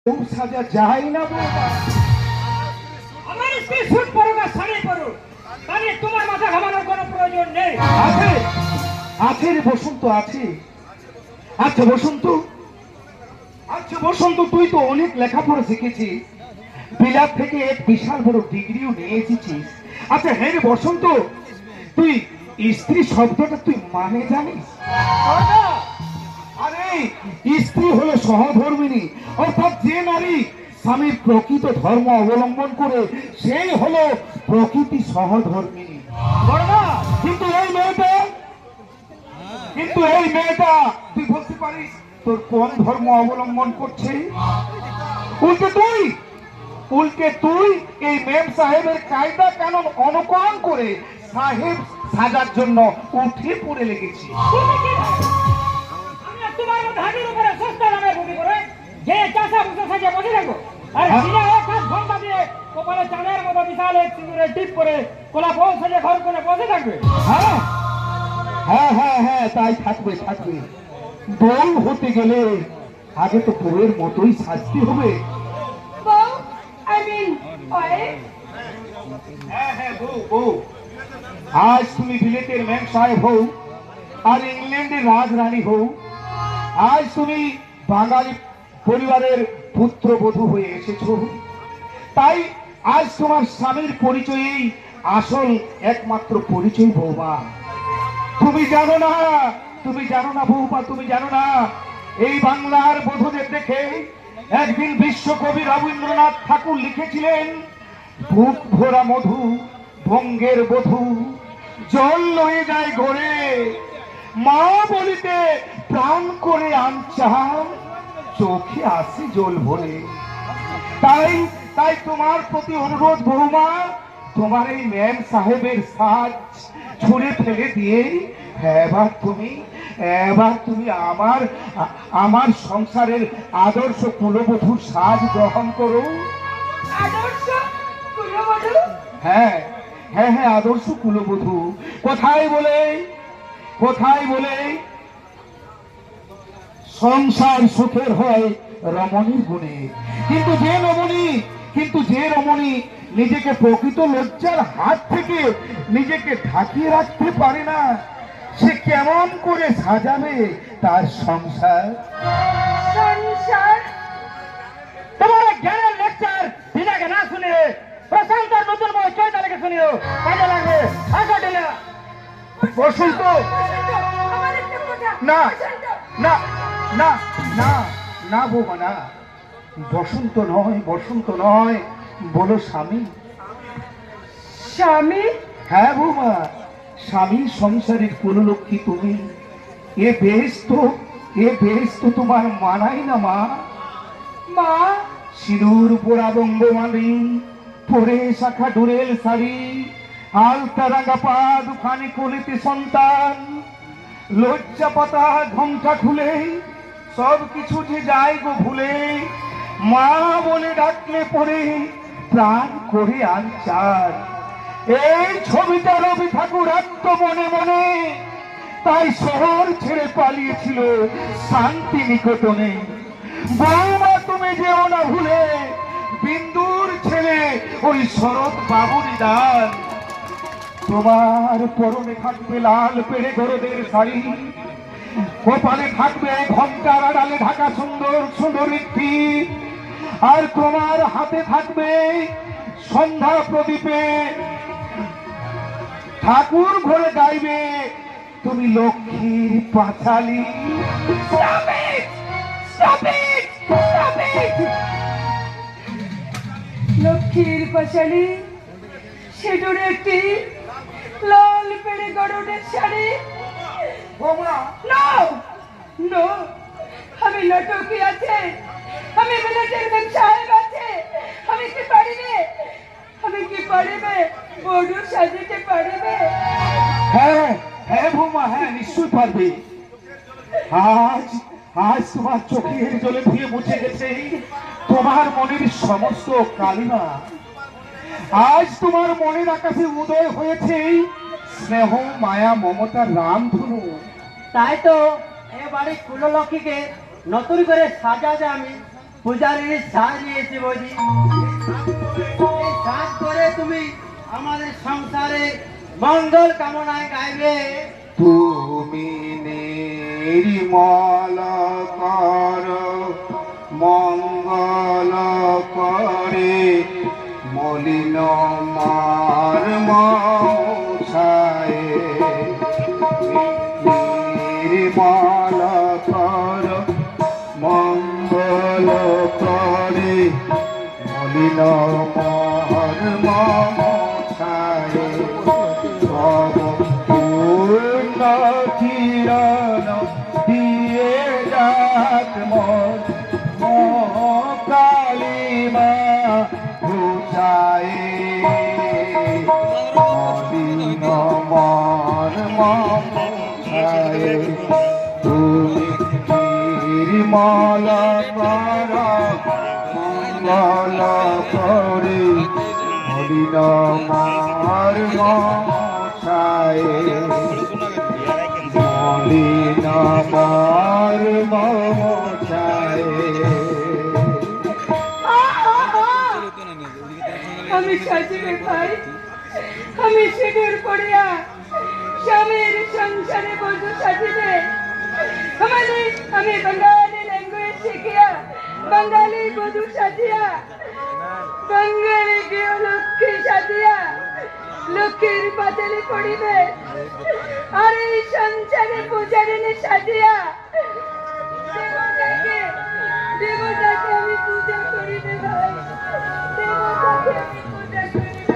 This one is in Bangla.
সাজা যায় না বাবা। আমার স্ত্রী স্যুট পরুক আর শাড়ি পরুক, মানে তোমার মাথা ঘামানোর কোনো প্রয়োজন নেই। আছে আছে রে বসন্ত, আছে। আচ্ছা বসন্ত, আচ্ছা বসন্ত, তুই তো অনেক লেখাপড়া শিখেছিস, বিলাত থেকে এক বিশাল বড় ডিগ্রিও নিয়ে এসেছিস। আচ্ছা হ্যাঁ রে বসন্ত, তুই স্ত্রী শব্দটা তুই মানে জানিস? আরে স্ত্রী হলো সহধর্মিণী, অর্থাৎ যে নারী স্বামীর প্রকৃত ধর্ম অবলম্বন করে সেই হলো প্রকৃতি সহধর্মিণী। কিন্তু এই মেয়েটা তুই বলতে পারিস তোর কোন ধর্ম অবলম্বন করছে? উল্টে তুই এই মেম সাহেবের কায়দা কানুন অনুকরণ করে সাহেব সাজার জন্য উঠে পড়ে লেগেছি। তোমার মতো হাজির উপরে সস্তা দামে বুঝি করে যে চাষা বুঝে সাজিয়ে বসে থাকবো, আর সিনা এক হাত ঘন্টা দিয়ে কপালে চাঁদের মতো বিশাল এক সিঁদুরের টিপ করে কোলা বউ সাজিয়ে ঘর করে বসে থাকবে। হ্যাঁ হ্যাঁ হ্যাঁ হ্যাঁ, তাই থাকবে থাকবে। বউ হতে গেলে আগে তো বউয়ের মতোই সাজতে হবে। হ্যাঁ হ্যাঁ বউ বউ, আজ তুমি বিলেতের ম্যাম সাহেব হও আর ইংল্যান্ডের রাজরানী হও, আজ তুমি বাঙালি পরিবারের পুত্রবধূ হয়ে এসেছো, তাই আজ তোমার স্বামীর পরিচয়েই আসল একমাত্র পরিচয় বৌমা। তুমি জানো না বৌমা, তুমি জানো না এই বাংলার বধূদের দেখে একদিন বিশ্বকবি রবীন্দ্রনাথ ঠাকুর লিখেছিলেন, বুক ভরা মধু বঙ্গের বধূ জল লয়ে যায় গড়ে, মা বলিতে প্রাণ করে আনচান চোখে আসে জল ভরে। তাই তাই তোমার প্রতি অনুরোধ বৌমা, তোমার এই ম্যাম সাহেবের সাজ ছুঁড়ে ফেলে দিয়ে এবার তুমি আমার সংসারের আদর্শ কুলবধূর সাজ গ্রহণ করো। আদর্শ কুলবধূ? হ্যাঁ হ্যাঁ হ্যাঁ, আদর্শ কুলবধূ। কোথায় বলে সংসার সুখের হয় রমণীর গুণে, কিন্তু যে রমণী নিজেকে প্রকৃত লজ্জার হাত থেকে নিজেকে ঢাকিয়ে রাখতে পারে না, সে কেমন করে সাজাবে তার সংসার? তোমার জ্ঞানের লেকচার দিনাকে না শুনে প্রশান্তর নতুন বই চৈতালিকে শুনিও, কাজে লাগবে। আসো ঢিলা। বসন্ত, না না না না না বৌমা না, বসন্ত নয়, বলো স্বামী। স্বামী? হ্যাঁ বৌমা, স্বামী সংসারের কুললক্ষ্মী তুমি। এ বেশ তো তোমার মানাই না মা। মা? সিঁদুর পোড়া বঙ্গমালি পরে শাখা ডুরেল শাড়ি, আলতা রাঙা পা দুখানি কলিতে সন্তান, লজ্জা পাতা ঘোমটা খুলে সব কিছু যে যায় গো ভুলে, মা বলে ডাকলে পরে প্রাণ করে আনচান। এই ছবিটা রবি ঠাকুর আত্ম মনে মনে, তাই শহর ছেড়ে পালিয়েছিল শান্তি নিকেতনে। বৌমা তুমি যেও না ভুলে বিন্দুর ছেলে ওই শরৎ বাবুর দান। তোমার পরনে থাকবে লাল পেড়ে গরদের শাড়ি, কপালে থাকবে ঘন্টার আড়ালে ঢাকা সুন্দর সুন্দর একটি, আর তোমার হাতে থাকবে সন্ধ্যা প্রদীপে ঠাকুর ঘরে গাইবে তুমি লক্ষ্মীর পাঁচালি। লক্ষ্মীর পাঁচালি, সিঁদুরে একটি লাল পেড়ে গরুডের শাড়ি। আমি নাটকি আছে, আমি বিলেতের ম্যাম সাহেব আছে, আমি কি পারিবে বড় সাজিতে পারিবে? হ্যাঁ হ্যাঁ বৌমা, হ্যাঁ নিশ্চয় পারবে। আজ তোমার চোখের জলে ধুয়ে মুছে গেছে তোমার মনের সমস্ত কালিমা। আজ তোমার মনের আকাশে উদয় হয়েছে স্নেহ মায়া মমতার রামধনু। তাই তো এবারে কুললক্ষ্মীকে নতুন করে সাজাতে আমি পূজারীর সাজ নিয়েছি বৌদি। এই সাজ করে তুমি আমাদের সংসারে মঙ্গল কামনায় গাইবে। তুমি নির্মল কর মঙ্গল করে মলিন মার মশায় নির্মল কর মঙ্গল করে মলিন মার মশায় পূর্ণ কিরণ দিয়ে যাক কালিমা ঘুষায় মলিন মন মশায় তুমি নির্মল কর মঙ্গল করে মলিন মার মশায় মলিন মার মশায়। আমি সাজিবে ভাই, আমি সিঁদুর পড়িয়া স্বামীর সংসারে বধূ সাজিবে। আমি বাঙালি ল্যাঙ্গুয়েজ শিখিয়া বাঙালি বধূ সাজিয়া বাঙালি গৃহ লক্ষ্মী সাজিয়া লক্ষ্মীর বাজারে পড়িবে। আর এই সংসারে পূজারিণী সাজিয়া দেবতাকে আমি পূজা করিবে ভাই, দেবতাকে আমি পূজা করিবে।